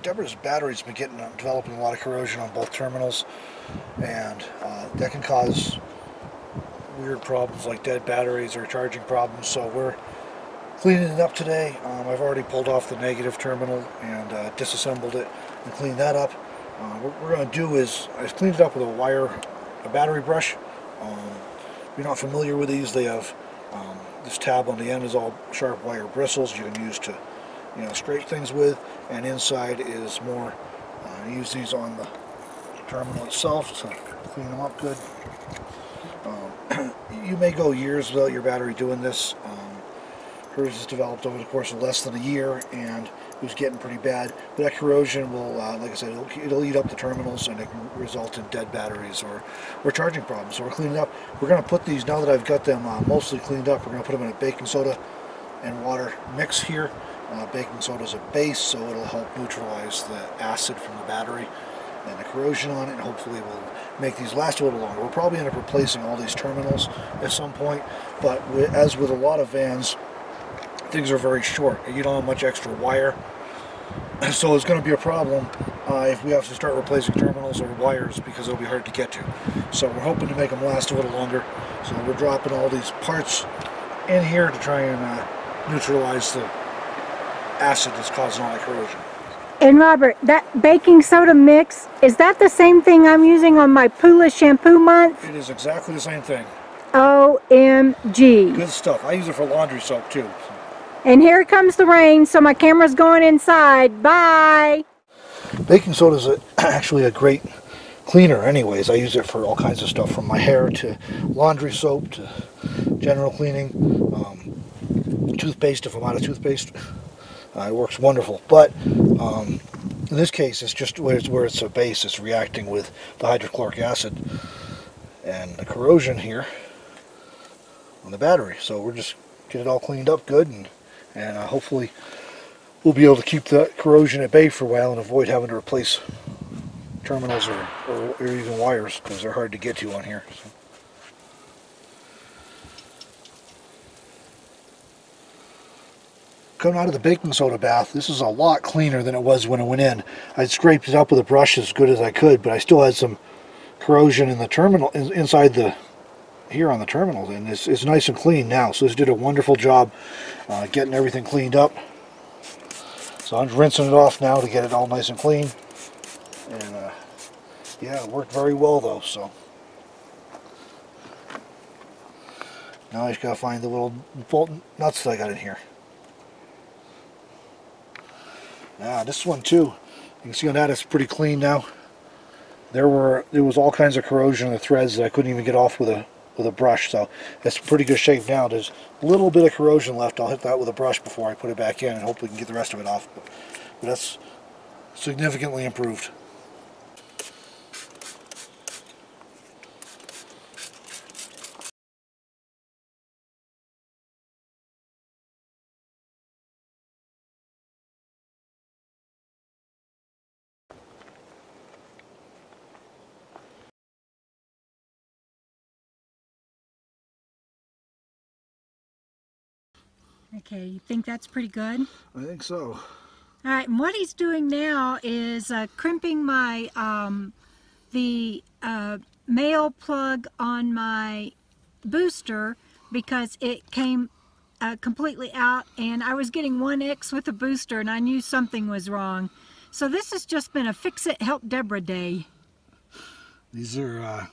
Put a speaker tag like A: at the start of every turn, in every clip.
A: Deborah's battery's been developing a lot of corrosion on both terminals, and that can cause weird problems like dead batteries or charging problems. So we're cleaning it up today. I've already pulled off the negative terminal and disassembled it and cleaned that up. What we're going to do is I cleaned it up with a battery brush. If you're not familiar with these, they have this tab on the end is all sharp wire bristles you can use to scrape things with, and inside is more. Use these on the terminal itself to clean them up good. You may go years without your battery doing this. Hers was developed over the course of less than a year, and it was getting pretty bad. But that corrosion will, like I said, it'll eat up the terminals, and it can result in dead batteries or charging problems. So we're cleaning up. We're going to put these, now that I've got them mostly cleaned up, we're going to put them in a baking soda and water mix here. Baking soda is a base, so it'll help neutralize the acid from the battery and the corrosion on it, and hopefully will make these last a little longer. We'll probably end up replacing all these terminals at some point, but as with a lot of vans, things are very short. You don't have much extra wire, so it's going to be a problem if we have to start replacing terminals or wires, because it'll be hard to get to. So we're hoping to make them last a little longer. So we're dropping all these parts in here to try and neutralize the acid that's causing all that corrosion.
B: And Robert, that baking soda mix, is that the same thing I'm using on my Pula shampoo month?
A: It is exactly the same thing.
B: OMG.
A: Good stuff. I use it for laundry soap too.
B: And here comes the rain, so my camera's going inside. Bye!
A: Baking soda is actually a great cleaner anyways. I use it for all kinds of stuff, from my hair to laundry soap to general cleaning. Toothpaste, if I'm out of toothpaste. It works wonderful, but in this case it's just where it's a base. It's reacting with the hydrochloric acid and the corrosion here on the battery. So we're just get it all cleaned up good, and hopefully we'll be able to keep the corrosion at bay for a while and avoid having to replace terminals or even wires, because they're hard to get to on here. So. Coming out of the baking soda bath, this is a lot cleaner than it was when I went in. I scraped it up with a brush as good as I could, but I still had some corrosion in the terminal, inside here on the terminal, and it's nice and clean now. So this did a wonderful job getting everything cleaned up. So I'm rinsing it off now to get it all nice and clean. And yeah, it worked very well though. So now I just gotta find the little bolt nuts that I got in here. Now this one too, you can see on that it's pretty clean now. There was all kinds of corrosion in the threads that I couldn't even get off with a brush, so it's pretty good shape now. There's a little bit of corrosion left. I'll hit that with a brush before I put it back in, and hope we can get the rest of it off. But that's significantly improved.
B: Okay, you think that's pretty good?
A: I think so.
B: All right, and what he's doing now is crimping my the male plug on my booster, because it came completely out, and I was getting 1X with the booster, and I knew something was wrong. So this has just been a fix-it, help Deborah day.
A: These are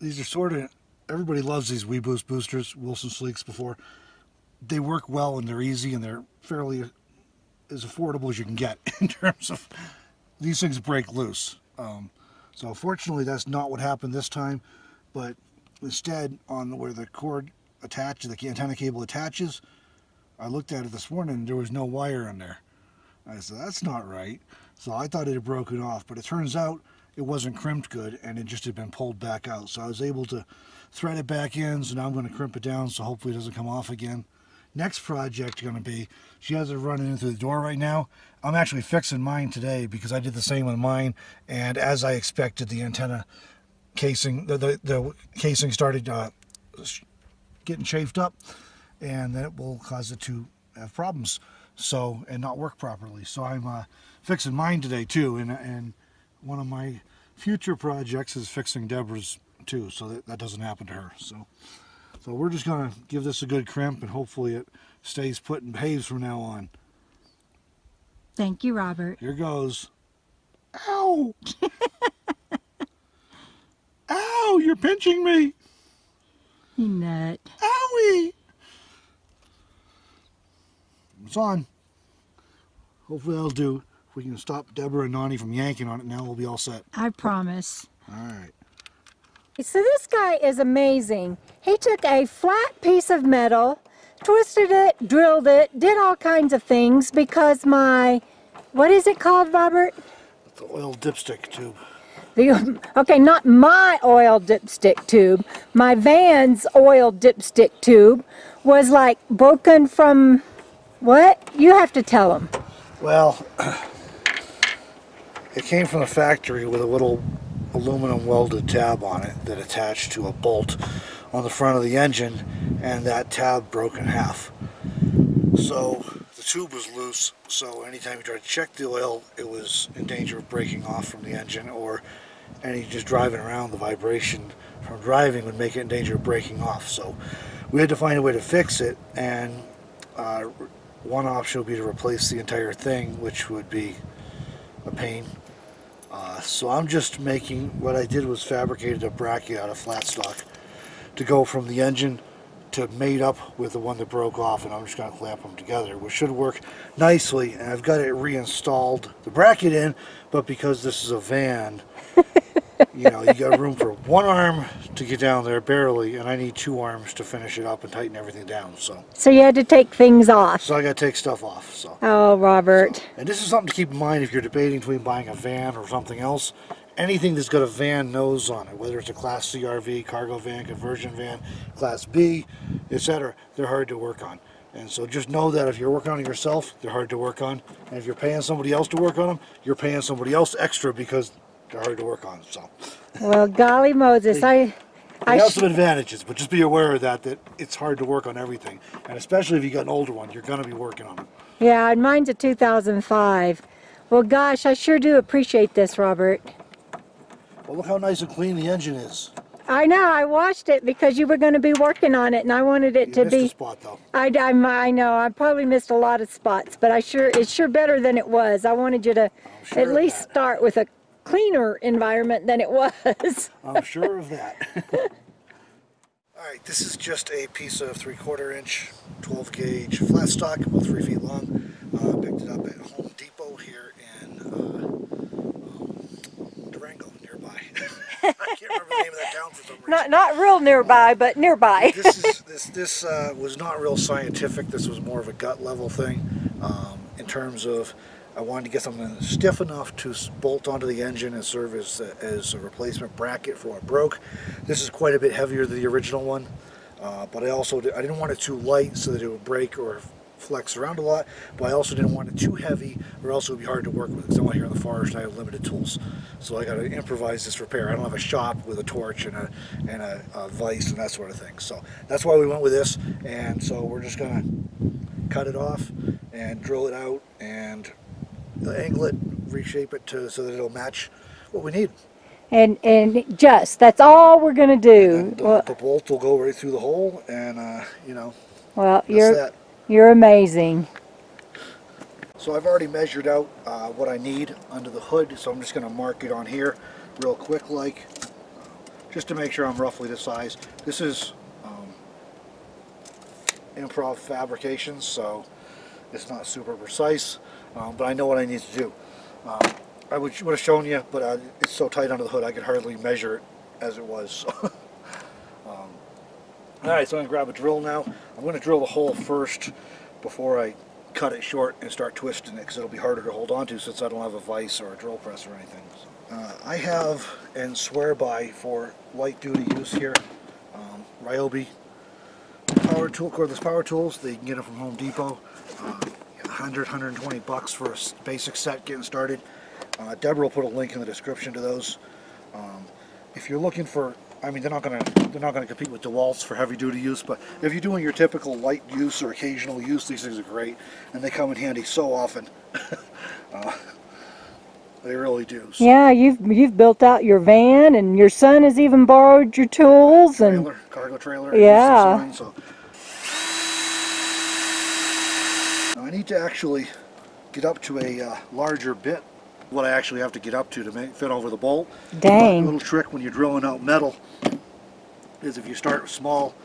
A: sort of, everybody loves these weBoost boosters, Wilson Sleeks before. They work well, and they're easy, and they're fairly as affordable as you can get in terms of these things break loose. So fortunately that's not what happened this time, but instead on where the cord attaches, the antenna cable attaches, I looked at it this morning and there was no wire in there. I said, that's not right. So I thought it had broken off, but it turns out it wasn't crimped good, and it just had been pulled back out. So I was able to thread it back in, so now I'm going to crimp it down so hopefully it doesn't come off again. Next project going to be, she has it running in through the door right now. I'm actually fixing mine today because I did the same with mine, and as I expected, the antenna casing, the casing started getting chafed up, and that will cause it to have problems. so, and not work properly. So I'm fixing mine today too, and one of my future projects is fixing Deborah's too, so that doesn't happen to her. So we're just gonna give this a good crimp, and hopefully it stays put and behaves from now on.
B: Thank you, Robert.
A: Here goes. Ow! Ow! You're pinching me.
B: You nut.
A: Owie! It's on. Hopefully that'll do. If we can stop Deborah and Nani from yanking on it now, we'll be all set.
B: I promise.
A: Alright.
B: So this guy is amazing. He took a flat piece of metal, twisted it, drilled it, did all kinds of things because my, what is it called, Robert?
A: The oil dipstick tube.
B: Okay, not my oil dipstick tube. My van's oil dipstick tube was like broken from, what? You have to tell them.
A: Well, it came from the factory with a little aluminum welded tab on it that attached to a bolt on the front of the engine, and that tab broke in half. So the tube was loose, so anytime you tried to check the oil, it was in danger of breaking off from the engine, or any just driving around, the vibration from driving would make it in danger of breaking off. So we had to find a way to fix it, and one option would be to replace the entire thing, which would be a pain. So I'm just making, what I did was fabricated a bracket out of flat stock to go from the engine to mate up with the one that broke off, and I'm just going to clamp them together, which should work nicely. And I've got it reinstalled the bracket in, but because this is a van, you know, you got room for one arm to get down there barely, and I need two arms to finish it up and tighten everything down. So
B: you had to take things off.
A: So I got to take stuff off. So.
B: Oh, Robert.
A: And this is something to keep in mind if you're debating between buying a van or something else. Anything that's got a van nose on it, whether it's a Class C RV, cargo van, conversion van, Class B, etc., they're hard to work on. And so just know that if you're working on it yourself, they're hard to work on. And if you're paying somebody else to work on them, you're paying somebody else extra because they're hard to work on. So.
B: Well, golly Moses,
A: they have some advantages, but just be aware of that it's hard to work on everything. And especially if you got an older one, you're going to be working on it.
B: Yeah, and mine's a 2005. Well, gosh, I sure do appreciate this, Robert.
A: Well, look how nice and clean the engine is.
B: I know, I watched it because you were going to be working on it, and I wanted it to be...
A: You missed a spot, though.
B: I know, I probably missed a lot of spots, but it's sure better than it was. I wanted you to at least start with a cleaner environment than it was.
A: I'm sure of that. Alright, this is just a piece of 3/4 inch, 12 gauge flat stock, about 3 feet long. Picked it up at Home Depot here in Durango, nearby. I can't remember the name of that town for some reason.
B: Not real nearby, but nearby.
A: This was not real scientific. This was more of a gut level thing in terms of I wanted to get something stiff enough to bolt onto the engine and serve as a replacement bracket for what broke. This is quite a bit heavier than the original one, but I didn't want it too light so that it would break or flex around a lot, but I also didn't want it too heavy or else it would be hard to work with because I'm out here in the forest and I have limited tools. So I got to improvise this repair. I don't have a shop with a torch and a vise and that sort of thing. So that's why we went with this, and so we're just going to cut it off and drill it out and angle it, reshape it so that it'll match what we need.
B: And that's all we're going to do.
A: The bolt will go right through the hole, and you know.
B: Well, you're amazing.
A: So I've already measured out what I need under the hood, so I'm just going to mark it on here real quick, just to make sure I'm roughly the size. This is improv fabrication, so it's not super precise. But I know what I need to do. I would have shown you, but it's so tight under the hood I could hardly measure it as it was. Alright, so I'm going to grab a drill now. I'm going to drill the hole first before I cut it short and start twisting it, because it'll be harder to hold on to since I don't have a vise or a drill press or anything. I have and swear by for light duty use here Ryobi Cordless Power Tools. They can get them from Home Depot. 120 bucks for a basic set getting started. Deborah will put a link in the description to those. If you're looking for I mean, they're not gonna compete with DeWalt's for heavy duty use, but if you're doing your typical light use or occasional use, these things are great, and they come in handy so often. They really do. So.
B: Yeah, you've built out your van, and your son has even borrowed your tools and
A: cargo trailer.
B: Yeah.
A: So. Now I need to actually get up to a larger bit. What I actually have to get up to make fit over the bolt.
B: Dang.
A: A little trick when you're drilling out metal is if you start small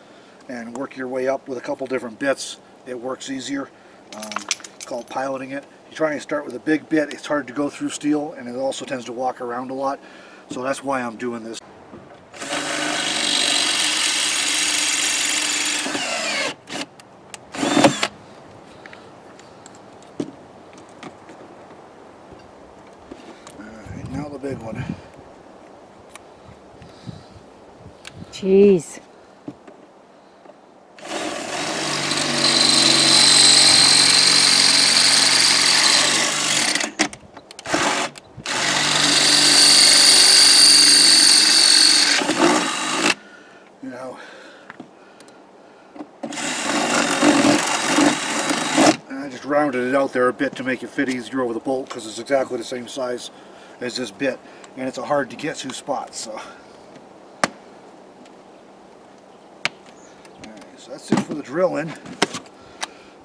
A: and work your way up with a couple different bits, it works easier. It's called piloting it. You try and start with a big bit, it's hard to go through steel, and it also tends to walk around a lot. So that's why I'm doing this. Now the big one.
B: Jeez.
A: You know, I just rounded it out there a bit to make it fit easier over the bolt because it's exactly the same size as this bit, and it's a hard to get to spot. So, alright, so that's it for the drilling.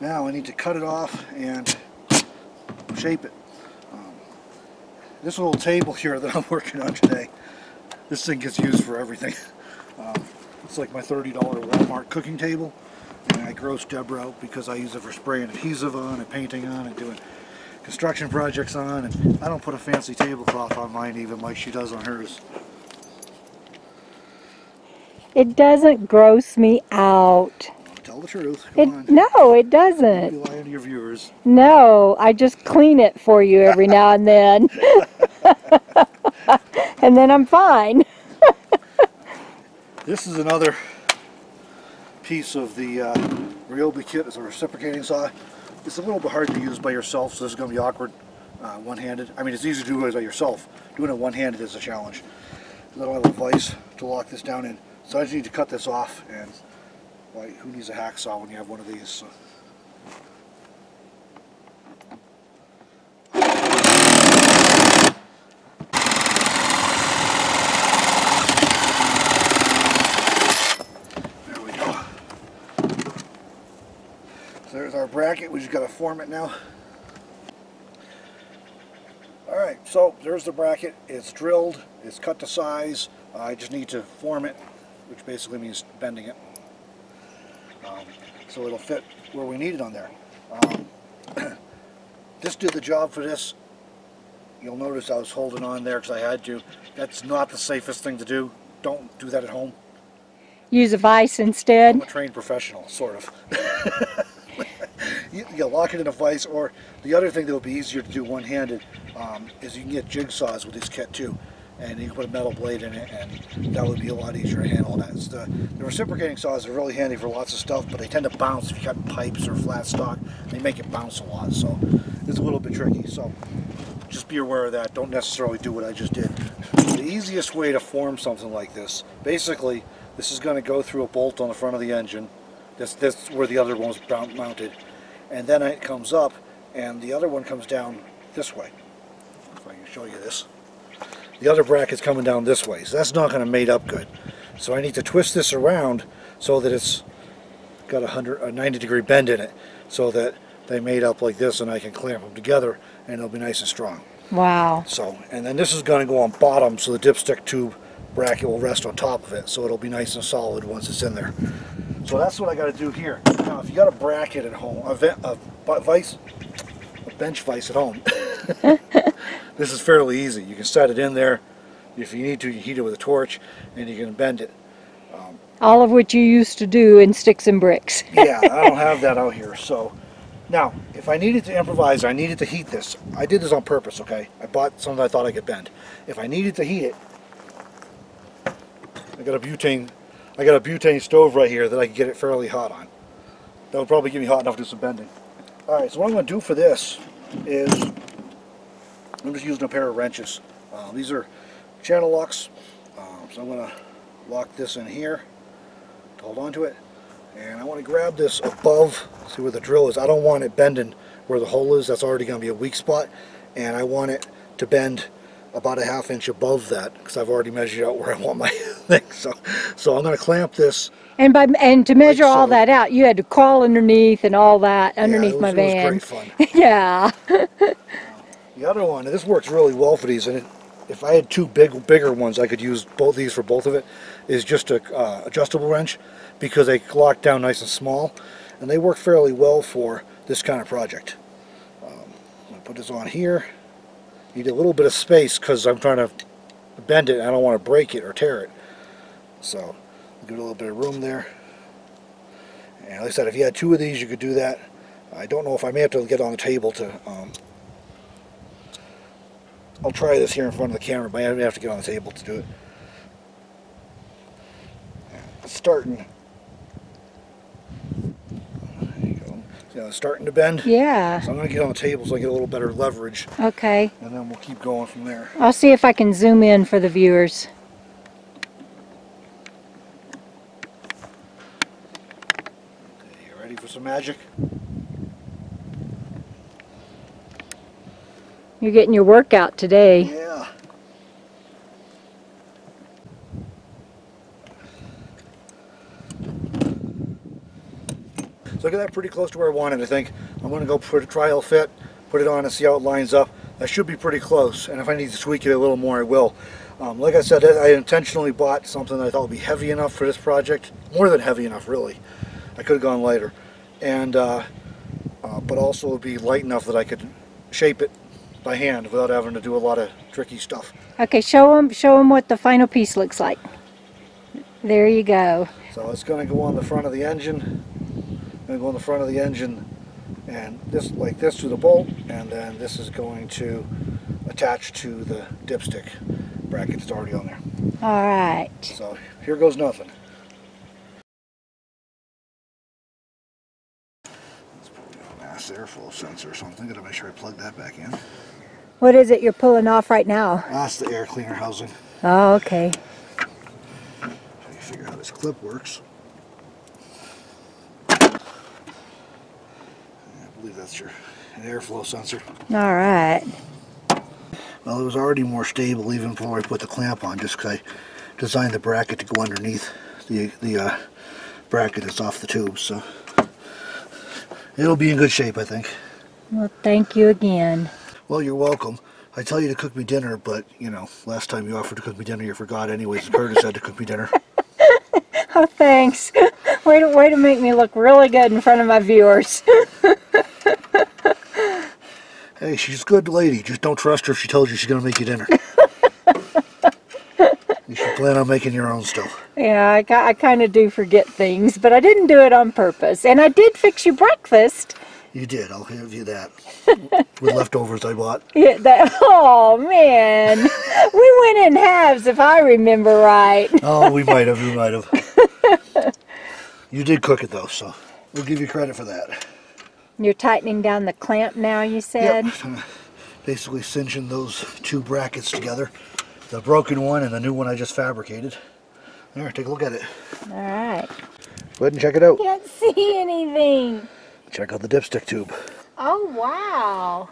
A: Now I need to cut it off and shape it. This little table here that I'm working on today, this thing gets used for everything. It's like my $30 Walmart cooking table, and I gross Deborah out because I use it for spraying adhesive on and painting on and doing construction projects on, and I don't put a fancy tablecloth on mine even like she does on hers.
B: It doesn't gross me out.
A: Tell the truth. Come on.
B: No, it doesn't.
A: You lie to your viewers.
B: No, I just clean it for you every now and then. And then I'm fine.
A: This is another piece of the Ryobi kit. It's a reciprocating saw. It's a little bit hard to use by yourself, so this is going to be awkward one-handed. I mean, it's easy to do it by yourself. Doing it one-handed is a challenge. I don't have a vise to lock this down in, so I just need to cut this off. And why, who needs a hacksaw when you have one of these? So. There's our bracket. We just got to form it now. Alright, so there's the bracket. It's drilled, it's cut to size. I just need to form it, which basically means bending it. So it'll fit where we need it on there. This did the job for this. You'll notice I was holding on there because I had to. That's not the safest thing to do. Don't do that at home.
B: Use a vise instead.
A: I'm a trained professional, sort of. You lock it in a vise, or the other thing that would be easier to do one-handed is you can get jigsaws with this kit too, and you can put a metal blade in it, and that would be a lot easier to handle. The reciprocating saws are really handy for lots of stuff, but they tend to bounce if you got pipes or flat stock. They make it bounce a lot, so it's a little bit tricky. So just be aware of that. Don't necessarily do what I just did. The easiest way to form something like this, basically, this is going to go through a bolt on the front of the engine. That's where the other one's mounted, and then it comes up, and the other one comes down this way. If I can show you this, the other bracket's coming down this way, so that's not going to mate up good. So I need to twist this around so that it's got a 90-degree bend in it, so that they mate up like this, and I can clamp them together, and they'll be nice and strong.
B: Wow.
A: So, and then this is going to go on bottom, so the dipstick tube bracket will rest on top of it, so it'll be nice and solid once it's in there. So that's what I got to do here. Now, if you got a bracket at home, a bench vise at home, this is fairly easy. You can set it in there. If you need to, you heat it with a torch, and you can bend it.
B: All of which you used to do in sticks and bricks.
A: Yeah, I don't have that out here. So now, if I needed to improvise, I needed to heat this. I did this on purpose, okay? I bought something I thought I could bend. If I needed to heat it, I got a butane stove right here that I can get it fairly hot on. That would probably get me hot enough to do some bending. Alright, so what I'm going to do for this is I'm just using a pair of wrenches. These are channel locks, so I'm going to lock this in here to hold on to it. And I want to grab this above, see where the drill is. I don't want it bending where the hole is. That's already going to be a weak spot. And I want it to bend about a ½ inch above that because I've already measured out where I want my thing. So I'm going to clamp this.
B: And to measure
A: like so.
B: all that out, you had to crawl underneath and all that underneath my van.
A: It was great fun.
B: Yeah.
A: The other one, this works really well for these, and if I had two bigger ones, I could use both these for both of it, is just a adjustable wrench, because they lock down nice and small, and they work fairly well for this kind of project. I'm going to put this on here. Need a little bit of space because I'm trying to bend it and I don't want to break it or tear it. So give it a little bit of room there. And like I said, if you had two of these, you could do that. I don't know if I may have to get on the table to I'll try this here in front of the camera, but I have to get on the table to do it. It's starting. There you go. See how it's starting to bend?
B: Yeah.
A: So I'm going to get on the table so I get a little better leverage.
B: Okay.
A: And then we'll keep going from there.
B: I'll see if I can zoom in for the viewers.
A: Okay, you ready for some magic?
B: You're getting your workout today.
A: Yeah. So I got that pretty close to where I wanted, I think. I'm going to go put a trial fit, put it on and see how it lines up. That should be pretty close, and if I need to tweak it a little more, I will. Like I said, I intentionally bought something that I thought would be heavy enough for this project. More than heavy enough, really. I could have gone lighter. And, but also would be light enough that I could shape it by hand without having to do a lot of tricky stuff.
B: Okay, show them what the final piece looks like. There you go.
A: So it's going to go on the front of the engine. Going to go on the front of the engine, and this like this to the bolt, and then this is going to attach to the dipstick bracket that's already on there.
B: All right.
A: So here goes nothing. Let's put a mass airflow sensor or something. Gotta make sure I plug that back in.
B: What is it you're pulling off right now?
A: That's the air cleaner housing.
B: Oh, okay.
A: So you figure out how this clip works. I believe that's an airflow sensor.
B: All right.
A: Well, it was already more stable even before I put the clamp on, just because I designed the bracket to go underneath the bracket that's off the tube. So it'll be in good shape, I think.
B: Well, thank you again.
A: Well, you're welcome. I tell you to cook me dinner, but, you know, last time you offered to cook me dinner, you forgot anyways, and Curtis had to cook me dinner.
B: Oh, thanks. Way to make me look really good in front of my viewers.
A: Hey, she's a good lady. Just don't trust her if she tells you she's going to make you dinner. You should plan on making your own stuff.
B: Yeah, I kind of do forget things, but I didn't do it on purpose. And I did fix you breakfast.
A: You did. I'll give you that. With leftovers I bought.
B: Yeah, oh, man. We went in halves, if I remember right.
A: Oh, we might have. We might have. You did cook it, though, so we'll give you credit for that.
B: You're tightening down the clamp now, you said?
A: Yep. Basically cinching those two brackets together. The broken one and the new one I just fabricated. There, take a look at it.
B: All right.
A: Go ahead and check it out.
B: Can't see anything.
A: Check out the dipstick tube.
B: Oh, wow.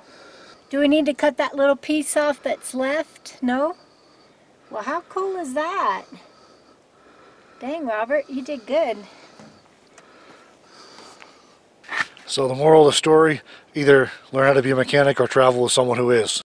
B: Do we need to cut that little piece off that's left? No? Well, how cool is that? Dang, Robert, you did good.
A: So the moral of the story, either learn how to be a mechanic or travel with someone who is.